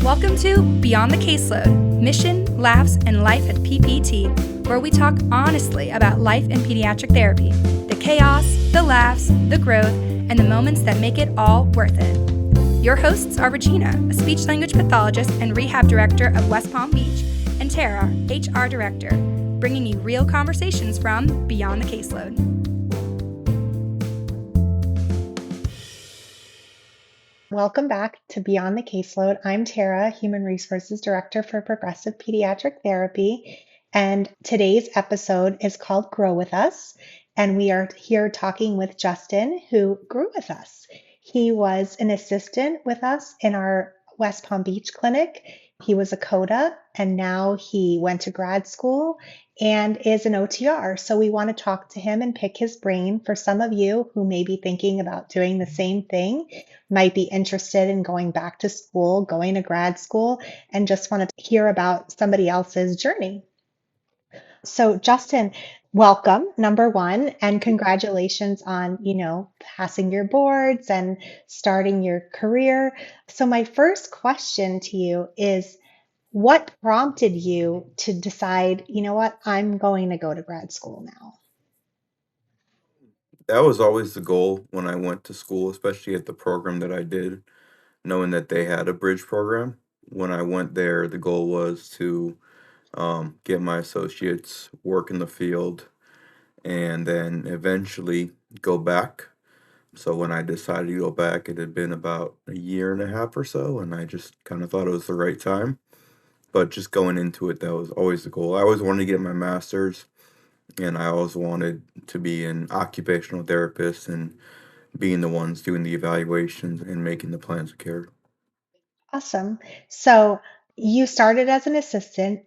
Welcome to Beyond the Caseload, Mission, Laughs, and Life at PPT, where we talk honestly about life in pediatric therapy, the chaos, the laughs, the growth, and the moments that make it all worth it. Your hosts are Regina, a speech-language pathologist and rehab director of West Palm Beach, and Tara, HR director, bringing you real conversations from Beyond the Caseload. Welcome back to Beyond the Caseload. I'm Tara, Human Resources Director for Progressive Pediatric Therapy, and today's episode is called Grow With Us, and we are here talking with Justin, who grew with us. He was an assistant with us in our West Palm Beach clinic. He was a COTA, and now he went to grad school and is an OTR. So we want to talk to him and pick his brain. For some of you who may be thinking about doing the same thing, might be interested in going back to school, going to grad school, and just want to hear about somebody else's journey. So Justin, welcome, number one, and congratulations on, passing your boards and starting your career. So my first question to you is, what prompted you to decide, I'm going to go to grad school now? That was always the goal when I went to school, especially at the program that I did, knowing that they had a bridge program. When I went there, the goal was to get my associates, work in the field, and then eventually go back. So when I decided to go back, it had been about a year and a half or so, and I just kind of thought it was the right time. But just going into it, that was always the goal. I always wanted to get my master's, and I always wanted to be an occupational therapist and being the ones doing the evaluations and making the plans of care. Awesome. So you started as an assistant,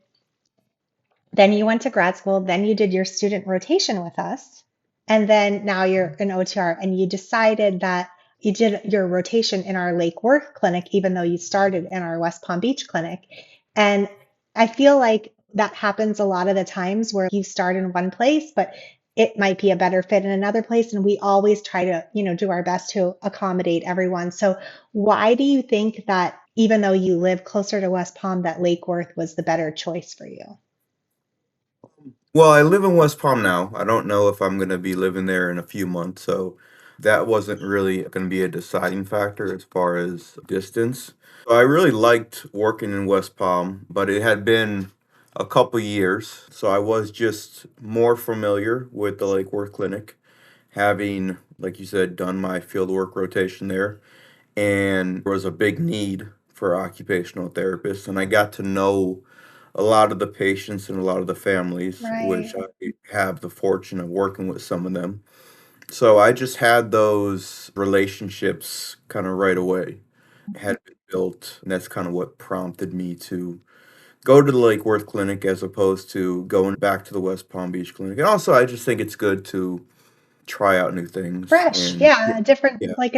then you went to grad school, then you did your student rotation with us, and then now you're an OTR, and you decided that you did your rotation in our Lake Worth clinic, even though you started in our West Palm Beach clinic. And I feel like that happens a lot of the times where you start in one place, but it might be a better fit in another place. And we always try to, do our best to accommodate everyone. So why do you think that even though you live closer to West Palm, that Lake Worth was the better choice for you? Well, I live in West Palm now. I don't know if I'm going to be living there in a few months, so that wasn't really going to be a deciding factor as far as distance. I really liked working in West Palm, but it had been a couple years, so I was just more familiar with the Lake Worth Clinic, having, like you said, done my fieldwork rotation there, and there was a big need for occupational therapists, and I got to know a lot of the patients and a lot of the families, which Right. I have the fortune of working with some of them. So I just had those relationships kind of right away, had been built, and that's kind of what prompted me to go to the Lake Worth Clinic as opposed to going back to the West Palm Beach Clinic. And also, I just think it's good to try out new things. Fresh, And yeah, yeah, a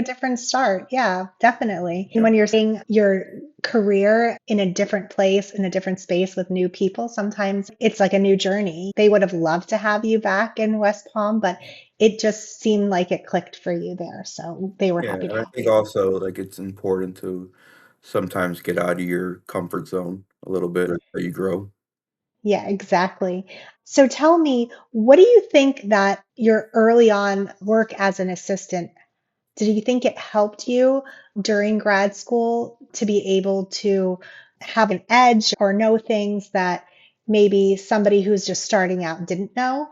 different start. Yeah, definitely. And yeah, when you're seeing your career in a different place, in a different space with new people, sometimes it's like a new journey. They would have loved to have you back in West Palm, but it just seemed like it clicked for you there. So they were yeah. happy to And I have think you. also like it's important to sometimes get out of your comfort zone a little bit so you grow. Yeah, exactly. So tell me, what do you think that your early on work as an assistant, did you think it helped you during grad school to be able to have an edge or know things that maybe somebody who's just starting out didn't know?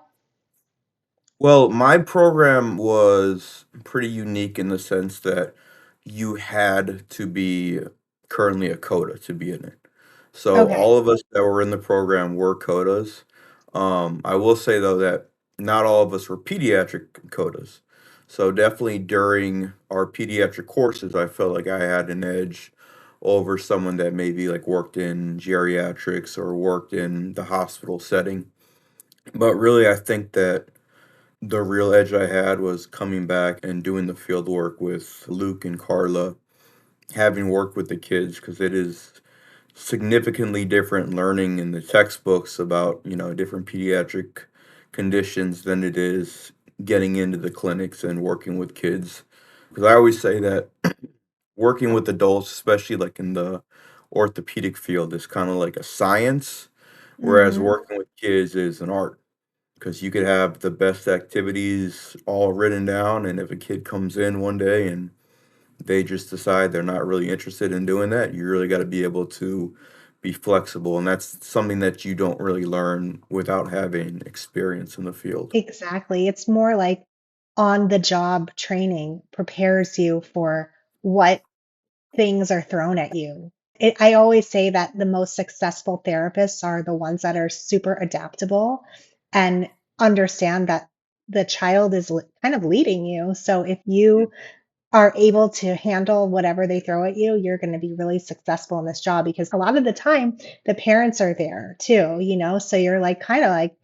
Well, my program was pretty unique in the sense that you had to be currently a COTA to be in it. So Okay. all of us that were in the program were COTAs. I will say though that not all of us were pediatric COTAs. So definitely during our pediatric courses, I felt like I had an edge over someone that maybe like worked in geriatrics or worked in the hospital setting. But really, I think that the real edge I had was coming back and doing the field work with Luke and Carla, having worked with the kids, because it is significantly different learning in the textbooks about, different pediatric conditions than it is getting into the clinics and working with kids. Because I always say that working with adults, especially like in the orthopedic field is kind of like a science, whereas Hmm. working with kids is an art. Because you could have the best activities all written down, and if a kid comes in one day and they just decide they're not really interested in doing that, you really got to be able to be flexible, and that's something that you don't really learn without having experience in the field. Exactly. It's more like on the job training prepares you for what things are thrown at you. I always say that the most successful therapists are the ones that are super adaptable and understand that the child is kind of leading you. So if you are able to handle whatever they throw at you, you're going to be really successful in this job because a lot of the time the parents are there too, so you're like kind of like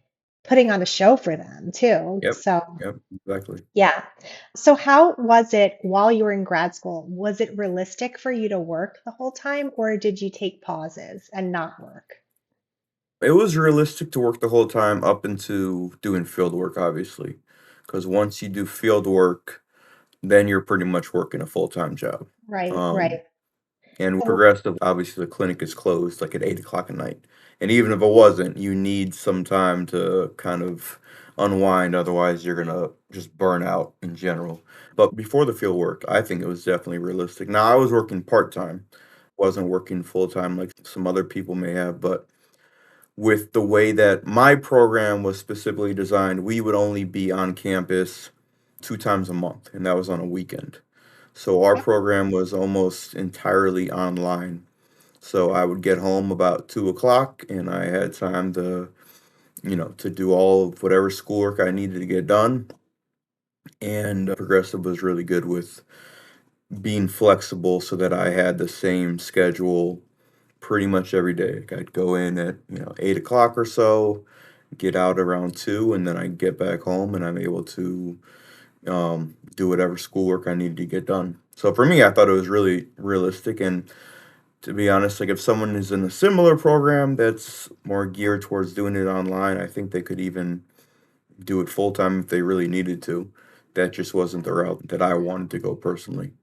putting on a show for them too. Yep, So, yep, exactly. yeah. So, how was it while you were in grad school? Was it realistic for you to work the whole time, or did you take pauses and not work? It was realistic to work the whole time up into doing field work, obviously, because once you do field work, then you're pretty much working a full-time job. Right, Um, right. and So, progressive, obviously, the clinic is closed like at 8 o'clock at night. And even if it wasn't, you need some time to kind of unwind. Otherwise, you're gonna just burn out in general. But before the field work, I think it was definitely realistic. Now, I was working part-time, wasn't working full-time like some other people may have, but with the way that my program was specifically designed, we would only be on campus 2 times a month, and that was on a weekend. So our yep, program was almost entirely online. So I would get home about 2 o'clock, and I had time to do all of whatever schoolwork I needed to get done. And Progressive was really good with being flexible so that I had the same schedule pretty much every day. Like, I'd go in at 8 o'clock or so, get out around 2, and then I get back home and I'm able to do whatever schoolwork I needed to get done. So for me, I thought it was really realistic. And to be honest, like if someone is in a similar program that's more geared towards doing it online, I think they could even do it full time if they really needed to. That just wasn't the route that I wanted to go personally.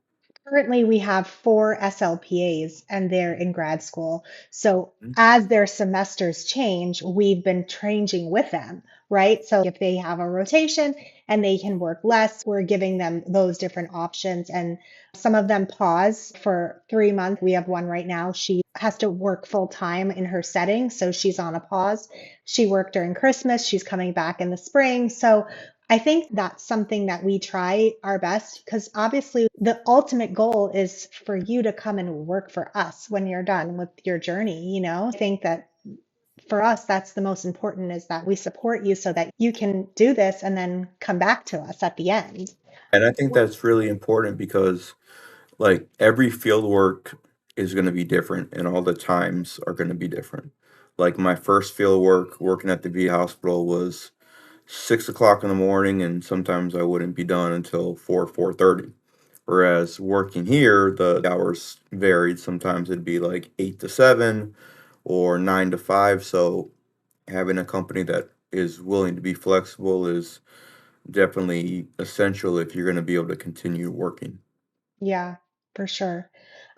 currently, we have 4 SLPAs and they're in grad school. So, Mhm. as their semesters change, we've been changing with them, right? So, if they have a rotation and they can work less, we're giving them those different options. And some of them pause for 3 months. We have one right now. She has to work full time in her setting. So, she's on a pause. She worked during Christmas. She's coming back in the spring. So, I think that's something that we try our best because obviously the ultimate goal is for you to come and work for us when you're done with your journey. I think that for us, that's the most important is that we support you so that you can do this and then come back to us at the end. And I think that's really important because like every field work is going to be different and all the times are going to be different. Like my first field work working at the V hospital was 6 o'clock in the morning, and sometimes I wouldn't be done until 4:30. Whereas working here, the hours varied. Sometimes it'd be like 8 to 7 or 9 to 5. So having a company that is willing to be flexible is definitely essential if you're going to be able to continue working. Yeah, for sure.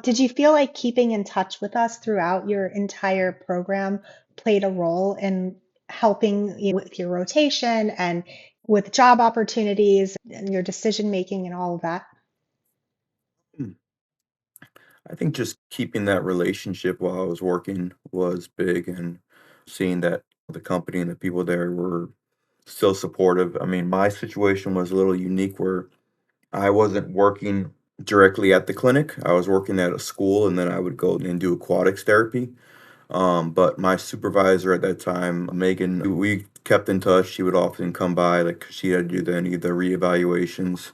Did you feel like keeping in touch with us throughout your entire program played a role in helping you with your rotation and with job opportunities and your decision making and all of that? Hmm. I think just keeping that relationship while I was working was big, and seeing that the company and the people there were still supportive. I mean, my situation was a little unique where I wasn't working directly at the clinic. I was working at a school, and then I would go and do aquatics therapy. But my supervisor at that time, Megan, we kept in touch. She would often come by, like 'cause she had to do any of the reevaluations.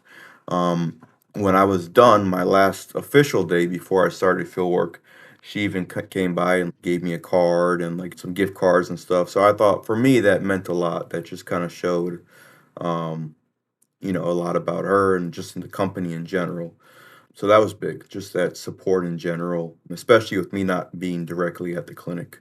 Um, when I was done, my last official day before I started field work, she even came by and gave me a card and like some gift cards and stuff. So I thought for me that meant a lot. That just kind of showed, um, a lot about her and just in the company in general. So that was big, just that support in general, especially with me not being directly at the clinic.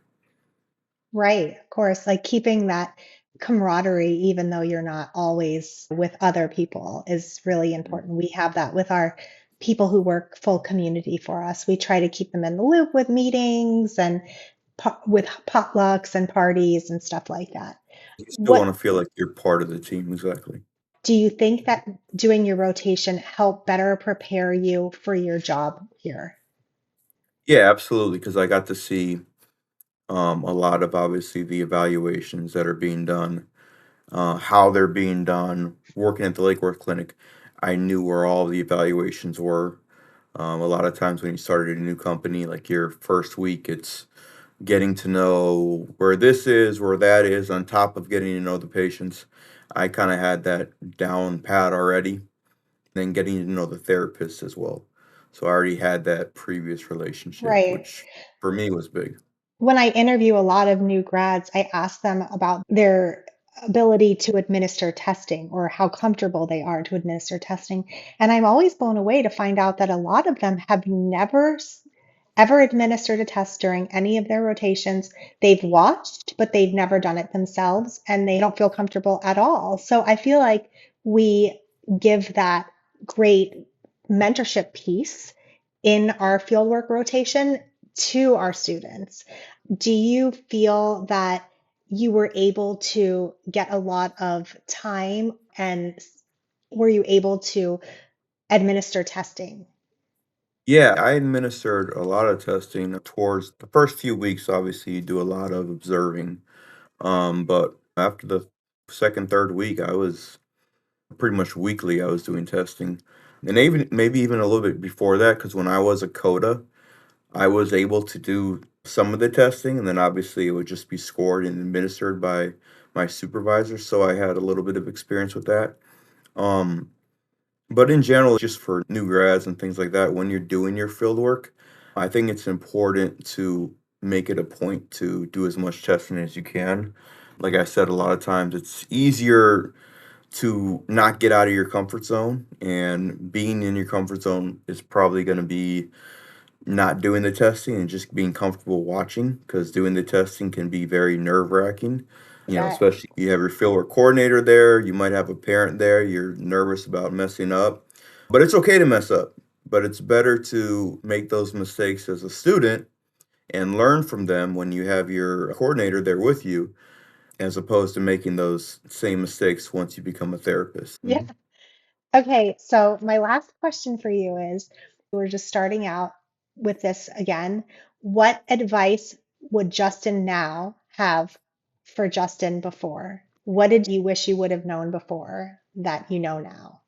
Right, of course, like keeping that camaraderie, even though you're not always with other people, is really important. We have that with our people who work full community for us. We try to keep them in the loop with meetings and with potlucks and parties and stuff like that. You still What want to feel like you're part of the team. Exactly. do you think that doing your rotation helped better prepare you for your job here? Yeah, absolutely. Because I got to see a lot of obviously the evaluations that are being done, how they're being done. Working at the Lake Worth Clinic, I knew where all the evaluations were. A lot of times when you started a new company, like your first week, it's getting to know where this is, where that is, on top of getting to know the patients. I kind of had that down pat already, then getting to know the therapist as well. So I already had that previous relationship, Right. which for me was big. When I interview a lot of new grads, I ask them about their ability to administer testing or how comfortable they are to administer testing. And I'm always blown away to find out that a lot of them have never ever administered a test during any of their rotations. They've watched, but they've never done it themselves, and they don't feel comfortable at all. So I feel like we give that great mentorship piece in our fieldwork rotation to our students. Do you feel that you were able to get a lot of time and were you able to administer testing? Yeah, I administered a lot of testing towards the first few weeks. Obviously, you do a lot of observing. But after the second, third week, I was pretty much weekly. I was doing testing, and even maybe even a little bit before that, because when I was a COTA, I was able to do some of the testing, and then obviously it would just be scored and administered by my supervisor. So I had a little bit of experience with that. Um, but in general, just for new grads and things like that, when you're doing your field work, I think it's important to make it a point to do as much testing as you can. Like I said, a lot of times it's easier to not get out of your comfort zone, and being in your comfort zone is probably going to be not doing the testing and just being comfortable watching, because doing the testing can be very nerve-wracking. That Especially you have your fieldwork coordinator there, you might have a parent there, you're nervous about messing up. But it's okay to mess up. But it's better to make those mistakes as a student and learn from them when you have your coordinator there with you, as opposed to making those same mistakes once you become a therapist. yeah. Okay, so my last question for you is, we're just starting out with this again. What advice would Justin now have for Justin before? What did you wish you would have known before that you know now?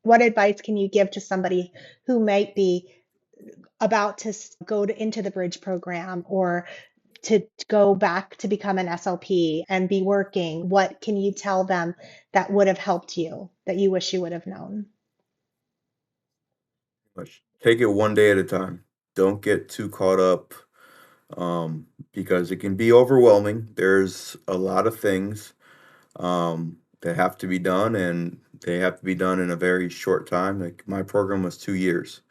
What advice can you give to somebody who might be about to into the bridge program or to go back to become an SLP and be working? What can you tell them that would have helped you that you wish you would have known? Much. Take it one day at a time. Don't get too caught up, because it can be overwhelming. There's a lot of things that have to be done, and they have to be done in a very short time. Like my program was 2 years.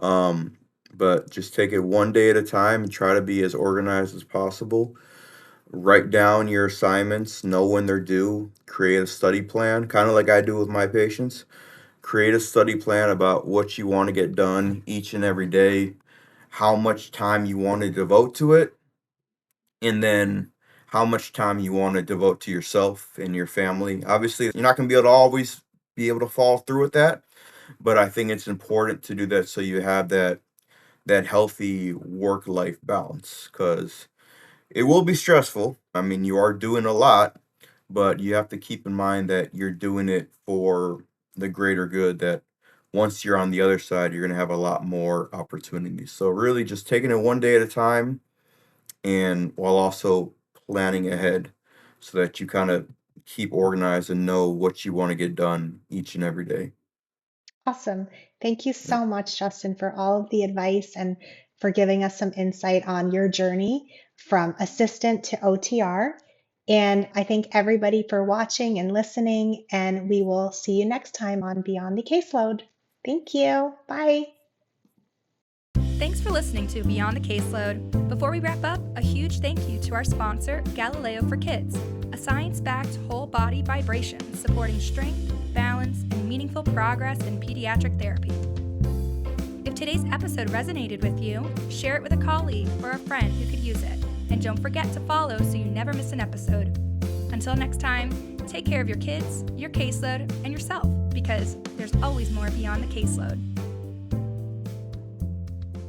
Um, but just take it one day at a time and try to be as organized as possible. Write down your assignments, know when they're due, create a study plan, kind of like I do with my patients. Create a study plan about what you want to get done each and every day, how much time you want to devote to it, and then how much time you want to devote to yourself and your family. Obviously, you're not going to be able to always be able to follow through with that, but I think it's important to do that so you have that healthy work life balance, because it will be stressful. I mean, you are doing a lot, but you have to keep in mind that you're doing it for the greater good, that once you're on the other side, you're going to have a lot more opportunities. So really just taking it one day at a time, and while also planning ahead so that you kind of keep organized and know what you want to get done each and every day. Awesome. Thank you Yeah. so much, Justin, for all of the advice and for giving us some insight on your journey from assistant to OTR. And I thank everybody for watching and listening, and we will see you next time on Beyond the Caseload. Thank you. Bye. Thanks for listening to Beyond the Caseload. Before we wrap up, a huge thank you to our sponsor, Galileo for Kids, a science-backed whole body vibration supporting strength, balance, and meaningful progress in pediatric therapy. today's episode resonated with you, share it with a colleague or a friend who could use it. And don't forget to follow so you never miss an episode. Until next time, take care of your kids, your caseload, and yourself, because there's always more beyond the caseload.